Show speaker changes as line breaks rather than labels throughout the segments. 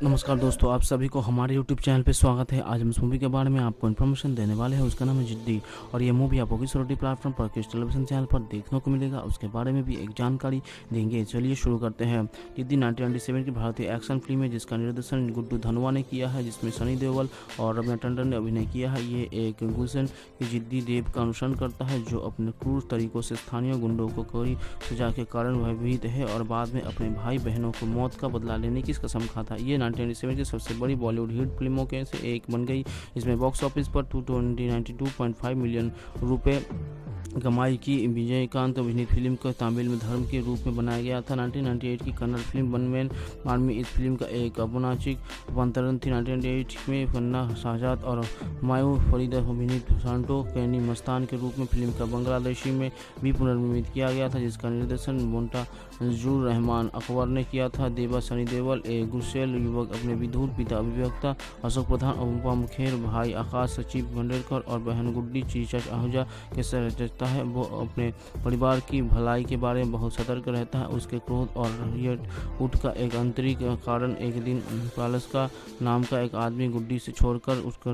नमस्कार दोस्तों, आप सभी को हमारे यूट्यूब चैनल पे स्वागत है। आज हम इस मूवी के बारे में आपको इन्फॉर्मेशन देने वाले हैं। उसका नाम है जिद्दी और ये मूवी आपको किस OTT प्लेटफॉर्म पर, किस टेलीविजन चैनल पर देखने को मिलेगा, उसके बारे में भी एक जानकारी देंगे। चलिए शुरू करते हैं। जिद्दी 1997 की भारतीय एक्शन फिल्म है जिसका निर्देशन गुड्डू धनवा ने किया है, जिसमें सनी देओल और रवीना टंडन ने अभिनय किया है। ये एक गुलशन की जिद्दी देव का अनुसरण करता है जो अपने क्रूर तरीकों से स्थानीय गुंडों को कड़ी सजा के कारण भयभीत है और बाद में अपने भाई बहनों को मौत का बदला लेने की कसम खाता है। ये 1997 की सबसे बड़ी बॉलीवुड हिट फिल्मों के से एक बन गई। इसमें बॉक्स ऑफिस पर 292.5 मिलियन रुपए कमाई की। विजयकांत अभिनीत फिल्म को तमिल में धर्म के रूप में बनाया गया था। 1998 की कन्नड़ फिल्म वनमैन आर्मी इस फिल्म का एक औपन्यासिक रूपांतरण थी। 1998 में फन्ना शहजाद और मायू फरीदा अभिनीत सांटो कैनी मस्तान के रूप में फिल्म का बांग्लादेशी में भी पुनर्निर्मित किया गया था, जिसका निर्देशन मोंटाजुर रहमान अकबर ने किया था। देवा सनी देओल एक गुस्सेल युवक अपने विधुर पिता अभिव्यक्ता अशोक प्रधान, अनुपमा मुखेर भाई आकाश सचिव भंडेरकर और बहन गुड्डी चीचा आहूजा के साथ रचता है। वो अपने परिवार की भलाई के बारे में बहुत सतर्क रहता है। उसके क्रोध और रियट का एक आंतरिक कारण एक दिन पालस्का नाम का एक आदमी गुड्डी से छोड़कर उसको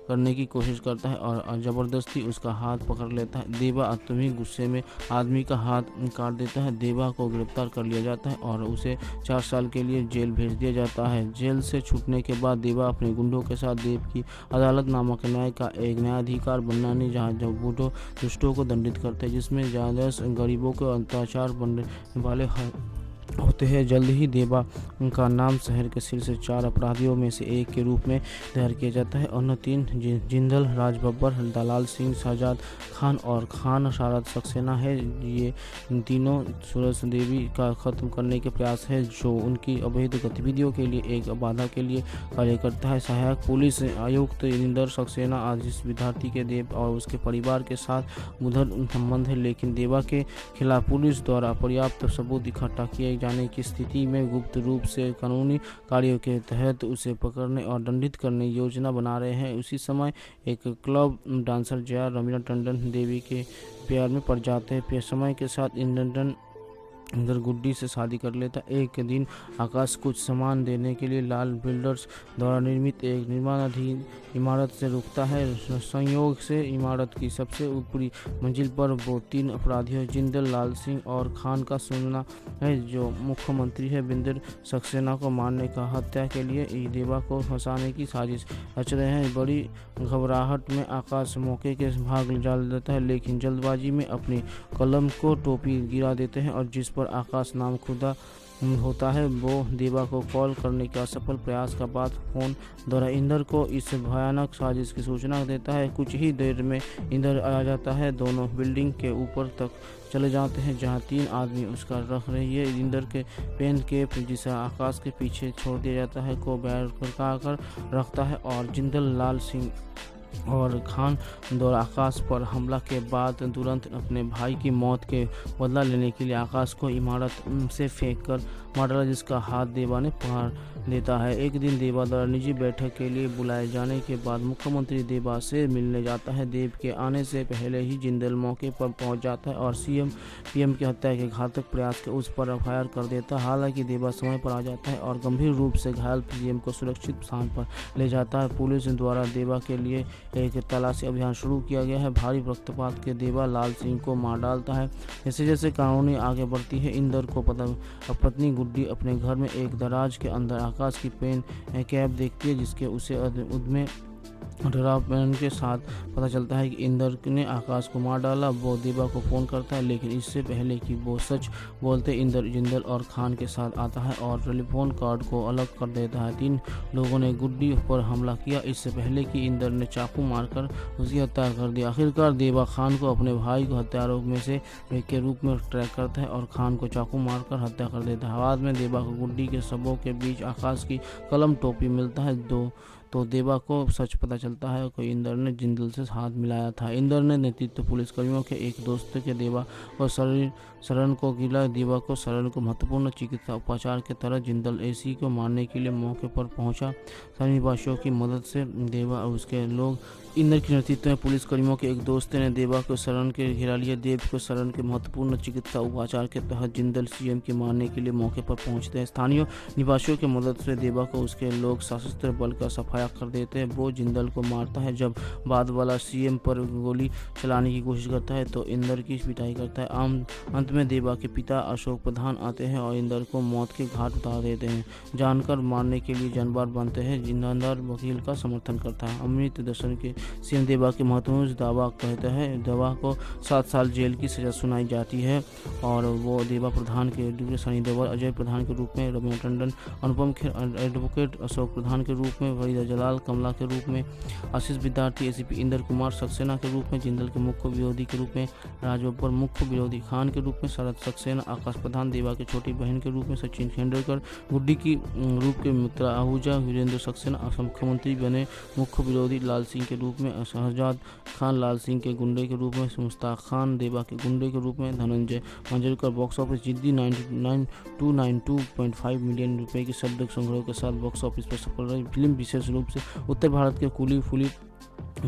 करने की कोशिश करता है और जबरदस्ती उसका हाथ पकड़ लेता है। देवा अत्यंत गुस्से में आदमी का हाथ काट देता है। देवा को गिरफ्तार कर लिया जाता है और उसे 4 साल के लिए जेल भेज दिया जाता है। जेल से छूटने के बाद देवा अपने गुंडों के साथ देव की अदालत नामक न्याय का एक न्यायाधिकार बनाने जहाँ बूढ़ों दुष्टों को दंडित करते हैं, जिसमें ज़्यादा गरीबों को अत्याचार बनने वाले होते हैं। जल्द ही देवा का नाम शहर के शीर्ष 4 अपराधियों में से एक के रूप में तैयार किया जाता है। अन्य 3 जिंदल, राज बब्बर, दलाल सिंह, शहजाद खान और खान शारद सक्सेना है। ये तीनों सूरज देवी का खत्म करने के प्रयास है जो उनकी अवैध गतिविधियों के लिए एक बाधा के लिए कार्य करता है। सहायक पुलिस आयुक्त इंदर सक्सेना आज इस विद्यार्थी के देव और उसके परिवार के साथ उधर संबंध है, लेकिन देवा के खिलाफ पुलिस द्वारा पर्याप्त सबूत इकट्ठा किए जाने की स्थिति में गुप्त रूप से कानूनी कार्यों के तहत उसे पकड़ने और दंडित करने की योजना बना रहे हैं। उसी समय एक क्लब डांसर जया रवीना टंडन देवी के प्यार में पड़ जाते हैं। समय के साथ इंदर गुड्डी से शादी कर लेता। एक दिन आकाश कुछ सामान देने के लिए लाल बिल्डर्स द्वारा निर्मित एक निर्माणाधीन इमारत से रुकता है। संयोग से इमारत की सबसे ऊपरी मंजिल पर वो 3 अपराधियों जिंदल, लाल सिंह और खान का सुनना है जो मुख्यमंत्री है बिंदर सक्सेना को मारने का हत्या के लिए देवा को फंसाने की साजिश रच रहे हैं। बड़ी घबराहट में आकाश मौके के भाग डाल देता है, लेकिन जल्दबाजी में अपनी कलम को टोपी गिरा देते हैं और जिस पर आकाश नाम खुदा होता है वो देवा को कॉल करने के असफल प्रयास का बाद फोन द्वारा इंदर को इस भयानक साजिश की सूचना देता है। कुछ ही देर में इंदर आ जाता है। दोनों बिल्डिंग के ऊपर तक चले जाते हैं जहां 3 आदमी उसका रख रही है। इंदर के पेन केप जिसे आकाश के पीछे छोड़ दिया जाता है को बैर कर रखता है और जिंदल, लाल सिंह और खान द्वारा आकाश पर हमला के बाद तुरंत अपने भाई की मौत के बदला लेने के लिए आकाश को इमारत से फेंक कर मार डाला, जिसका हाथ देवा ने पकड़ देता है। एक दिन देवा द्वारा निजी बैठक के लिए बुलाए जाने के बाद मुख्यमंत्री देवा से मिलने जाता है। देव के आने से पहले ही जिंदल मौके पर पहुंच जाता है और पीएम की हत्या के घातक प्रयास के उस पर फायर कर देता है। हालांकि देवा समय पर आ जाता है और गंभीर रूप से घायल पीएम को सुरक्षित स्थान पर ले जाता है। पुलिस द्वारा देवा के लिए एक तलाशी अभियान शुरू किया गया है। भारी रक्तपात के देवा लाल सिंह को मार डालता है। जैसे जैसे कहानी आगे बढ़ती है, इंदर को पत्नी गुड्डी अपने घर में एक दराज के अंदर आकाश की पेन कैप देखती है, जिसके उसे उद्यमे डरावने के साथ पता चलता है कि इंदर ने आकाश को मार डाला। वो देवा को फ़ोन करता है, लेकिन इससे पहले कि वो सच बोलते इंदर जिंदल और खान के साथ आता है और टेलीफोन कार्ड को अलग कर देता है। 3 लोगों ने गुड्डी पर हमला किया इससे पहले कि इंदर ने चाकू मारकर उसकी हत्या कर दी। आखिरकार देवा खान को अपने भाई को हत्यारों में से एक के रूप में ट्रैक करता है और खान को चाकू मारकर हत्या कर देता है। बाद में देवा को गुड्डी के शवों के बीच आकाश की कलम टोपी मिलता है। तो देवा को सच पता चलता है कि इंदर ने जिंदल से हाथ मिलाया था। इंदर ने नेतृत्व पुलिसकर्मियों के एक दोस्त के देवा और शरण को गिला। देवा को शरण को महत्वपूर्ण चिकित्सा उपचार के तहत जिंदल एसी को मारने के लिए मौके पर पहुंचा। स्थानीय निवासियों की मदद से देवा और उसके लोग इंदर के नेतृत्व में पुलिसकर्मियों के एक दोस्त ने देवा को शरण के घेरा लिया। देव को शरण के महत्वपूर्ण चिकित्सा उपचार के तहत जिंदल सीएम के मारने के लिए मौके पर पहुंचते हैं। स्थानीय निवासियों की मदद से देवा को उसके लोग सशस्त्र बल का सफाया कर देते हैं। वो जिंदल को मारता है। जब बाद वाला सीएम पर गोली चलाने की कोशिश करता है तो इंदर की पिटाई करता है। अंत में देवा के पिता अशोक प्रधान आते हैं और इंदर को मौत के घाट उतार देते हैं। जानकर मारने के लिए जानवर बनते हैं। इंदर वकील का समर्थन करता है। अमृत दर्शन के सीएम देवा के महत्वपूर्ण दावा कहते हैं। देवा को 7 साल जेल की सजा सुनाई जाती है और वो देवा प्रधान के रूप में, सनी देओल अजय प्रधान के रूप में, रम्या टंडन, अनुपम खेर एडवोकेट, अशोक प्रधान के रूप में, फरीदा जलाल कमला के रूप में, आशीष विद्यार्थी एसीपी इंदर कुमार सक्सेना के रूप में, जिंदल के मुख्य विरोधी के रूप में, राज बब्बर मुख्य विरोधी खान के रूप में, शरद सक्सेना, आकाश प्रधान देवा के छोटी बहन के रूप में, सचिन खेंडरकर गुड्डी की रूप के मित्रा आहूजा, वीरेंद्र सक्सेना असम मुख्यमंत्री बने मुख्य विरोधी लाल सिंह के रूप में, शहजाद खान लाल सिंह के गुंडे के रूप में, मुश्ताक खान देवा के गुंडे के रूप में, धनंजय मंजरेकर बॉक्स ऑफिस जिद्दी 292.5 मिलियन रुपए के शब्द संग्रह के साथ बॉक्स ऑफिस पर सफल रही। फिल्म विशेष रूप से उत्तर भारत के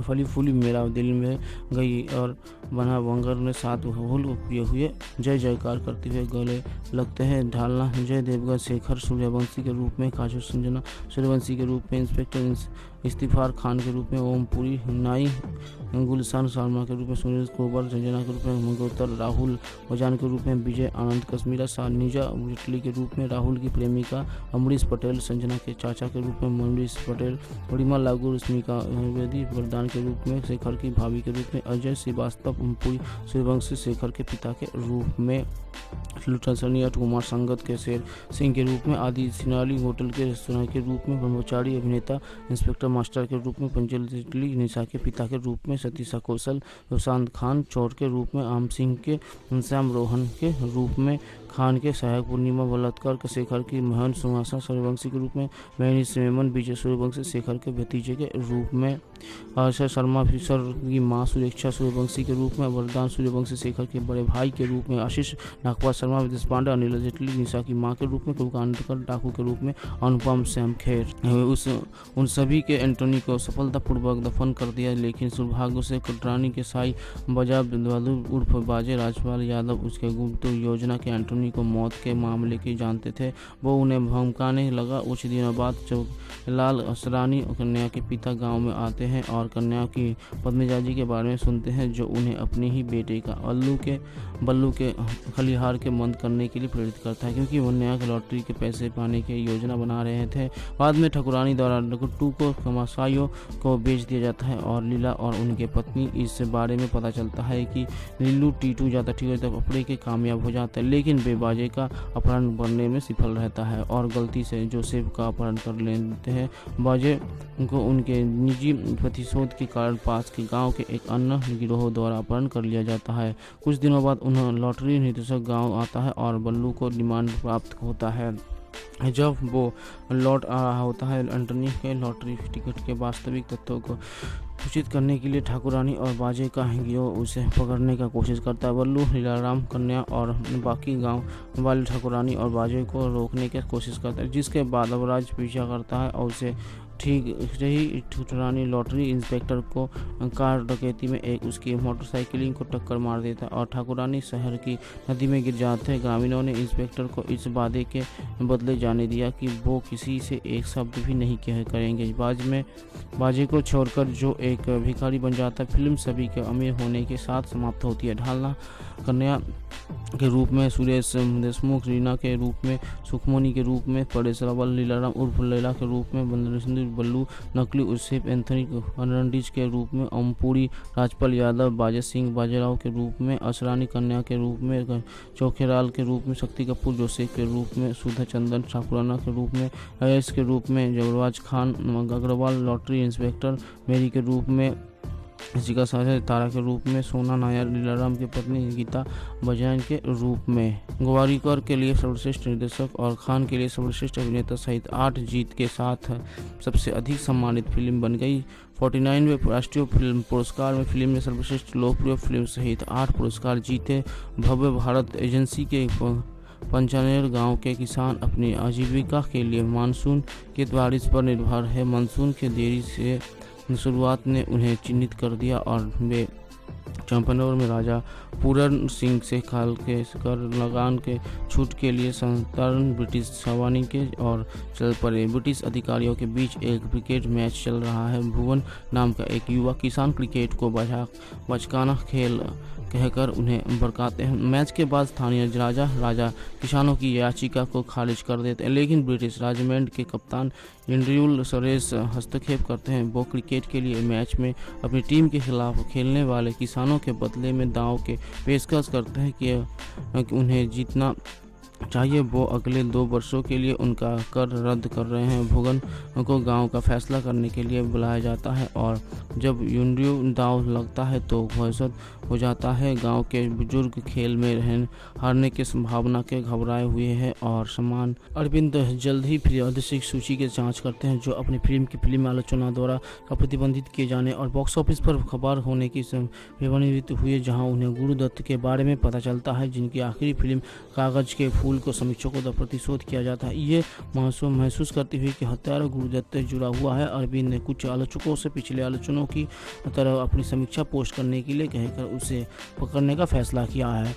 फली फूली मेरा दिल में गई और बना वंगर ने साथ हुए हुए जय जयकार करते हुए गले लगते हैं। ढालना जय देवगन शेखर सूर्यवंशी के रूप में, काजल संजना सूर्यवंशी के रूप में, इंस्पेक्टर इस्तीफार खान के रूप में, ओम पुरी नाई गुलशन शर्मा के रूप में, सुनील कोबर संजना के रूप में, मंगोत्तर राहुल बजान के रूप में, विजय आनंद कश्मीरा सानिजा जेटली के रूप में, राहुल की प्रेमिका अमरीश पटेल संजना के चाचा के रूप में, अमरीश पटेल, परिमल लागू रश्मिका द्विवेदी वरदान के रूप में, शेखर की भाभी के रूप में, अजय श्रीवास्तव ओमपुरी सूर्यवंशी शेखर के पिता के रूप में, लुटन कुमार संगत के शेर सिंह के रूप में, आदि सिनाली होटल के रेस्तरां के रूप में, ब्रह्मचारी अभिनेता इंस्पेक्टर मास्टर के रूप में, पंचल जेटली निशा के पिता के रूप में, सतीशा कौशल सुशांत खान चोर के रूप में, आम सिंह के श्याम रोहन के रूप में, खान के सहायक पूर्णिमा बलात्कार के शेखर की महन सुहासा सूर्यवंशी के रूप में, मैनी मेमन विजय सूर्यवंशी शेखर के भतीजे के रूप में, आशा शर्मा फिशर की मां सुरक्षा सूर्यवंशी के रूप में, वरदान सूर्यवंशी शेखर के बड़े भाई के रूप में, आशीष नागपाल शर्मा विदेश पांडे अनिल जेटली निशा की मां के रूप में, कुलकांडकर डाकू के रूप में, अनुपम श्याम खेर उन सभी के एंटोनी को सफलतापूर्वक दफन कर दिया। लेकिन दुर्भाग्य से कटरानी के साई बजाब बहादुर उर्फ बाजे राजपाल यादव उसके गुप्त योजना के एंटोनी को मौत के मामले की जानते थे। वो उन्हें भड़काने लगा। कुछ दिनों बाद लाल असरानी कन्या के पिता गांव में आते हैं और कन्या की पद्मजाजी के बारे में सुनते हैं जो उन्हें अपने ही बेटे का बल्लू के खलिहार के बंद करने के लिए प्रेरित करता है, क्योंकि वो नया लॉटरी के पैसे पाने की योजना बना रहे थे। बाद में ठकुरानी द्वारा गुट्टू को कमासाइयों को बेच दिया जाता है और लीला और उनके पत्नी इस बारे में पता चलता है कि लीलू टीटू ज़्यादा ठीक तब अपने के कामयाब हो जाता है, लेकिन बेबाजे का अपहरण करने में सफल रहता है और गलती से जोसेफ का अपहरण कर लेते हैं। बाजे को उनके निजी प्रतिशोध के कारण पास के गांव के एक अन्य गिरोह द्वारा अपहरण कर लिया जाता है। कुछ दिनों बाद उन्हें लॉटरी निर्देशक गांव आता है और बल्लू को डिमांड प्राप्त होता है। जब वो लौट आ रहा होता है, एंटनी के लॉटरी टिकट के वास्तविक तथ्यों को सूचित करने के लिए ठाकुरानी और बाजे का गिरोह उसे पकड़ने का कोशिश करता है। बल्लू लीलाराम कन्या और बाकी गांव वाले ठाकुरानी और बाजे को रोकने की कोशिश करता है, जिसके बाद अवराज पीछा करता है और उसे ठीक रही ठुठरानी लॉटरी इंस्पेक्टर को कार डकैती में एक उसकी मोटरसाइकिलिंग को टक्कर मार देता है और ठाकुरानी शहर की नदी में गिर जाते हैं। ग्रामीणों ने इंस्पेक्टर को इस वादे के बदले जाने दिया कि वो किसी से एक शब्द भी नहीं करेंगे। बाजे को छोड़कर जो एक भिखारी बन जाता है। फिल्म सभी के अमीर होने के साथ समाप्त होती है। ढालना कन्या के रूप में सुरेश देशमुख, रीना के रूप में सुखमणि के रूप में परेश रावल, लीलाराम उर्फ लैला के रूप में बल्लू, नकली उर्फ एंथनी फर्नांडीज के रूप में ओमपुरी, राजपाल यादव, बाजे सिंह बाजेराव के रूप में, असरानी कन्या के रूप में, चौखेराल के रूप में, शक्ति कपूर जोसेफ के रूप में, सुधा चंदन ठाकुराना के रूप में, अयस के रूप में, जगरवाज खान अग्रवाल, लॉटरी इंस्पेक्टर मेरी के रूप में, जसिका साझा तारा के रूप में, सोना नायर लीलाराम की पत्नी, गीता बजायन के रूप में। गोवारिकर के लिए सर्वश्रेष्ठ निर्देशक और खान के लिए सर्वश्रेष्ठ अभिनेता सहित 8 जीत के साथ सबसे अधिक सम्मानित फिल्म बन गई। 49वें राष्ट्रीय फिल्म पुरस्कार में फिल्म ने सर्वश्रेष्ठ लोकप्रिय फिल्म सहित 8 पुरस्कार जीते। भव्य भारत एजेंसी के पंचानेर गांव के किसान अपनी आजीविका के लिए मानसून के बारिश पर निर्भर है। मानसून के देरी से शुरुआत ने उन्हें चिन्हित कर दिया और वे चंपानेर में राजा पूरन सिंह से खाल के कर लगान के छूट के लिए संतरण ब्रिटिश छावनी के और चल पड़े। ब्रिटिश अधिकारियों के बीच एक क्रिकेट मैच चल रहा है। भुवन नाम का एक युवा किसान क्रिकेट को बचकाना खेल कहकर उन्हें भड़काते हैं। मैच के बाद स्थानीय राजा किसानों की याचिका को खारिज कर देते हैं, लेकिन ब्रिटिश रेजिमेंट के कप्तान एंड्रयू सुरेश हस्तक्षेप करते हैं। वो क्रिकेट के लिए मैच में अपनी टीम के खिलाफ खेलने वाले किसानों के बदले में दांव के पेशकश करते हैं कि उन्हें जीतना चाहिए। वो अगले 2 वर्षों के लिए उनका कर रद्द कर रहे हैं। भुवन को गांव का फैसला करने के लिए बुलाया जाता है और जब एंड्रयू दांव लगता है तो घोषित हो जाता है। गांव के बुजुर्ग खेल में हारने की संभावना के घबराए हुए हैं और समान अरविंद जल्द ही प्रादेशिक सूची की जांच करते हैं, जो अपनी फिल्म की फिल्म आलोचना द्वारा प्रतिबंधित किए जाने और बॉक्स ऑफिस पर खबर होने की प्रभावित हुए, जहां उन्हें गुरुदत्त के बारे में पता चलता है, जिनकी आखिरी फिल्म कागज के फूल को समीक्षकों द्वारा प्रतिशोध किया जाता है। ये महसूस करती हुई कि हत्यारा गुरुदत्त जुड़ा हुआ है, अरविंद ने कुछ आलोचकों से पिछले आलोचनाओं की तरह अपनी समीक्षा पोस्ट करने के लिए कहकर उसे पकड़ने का फैसला किया है।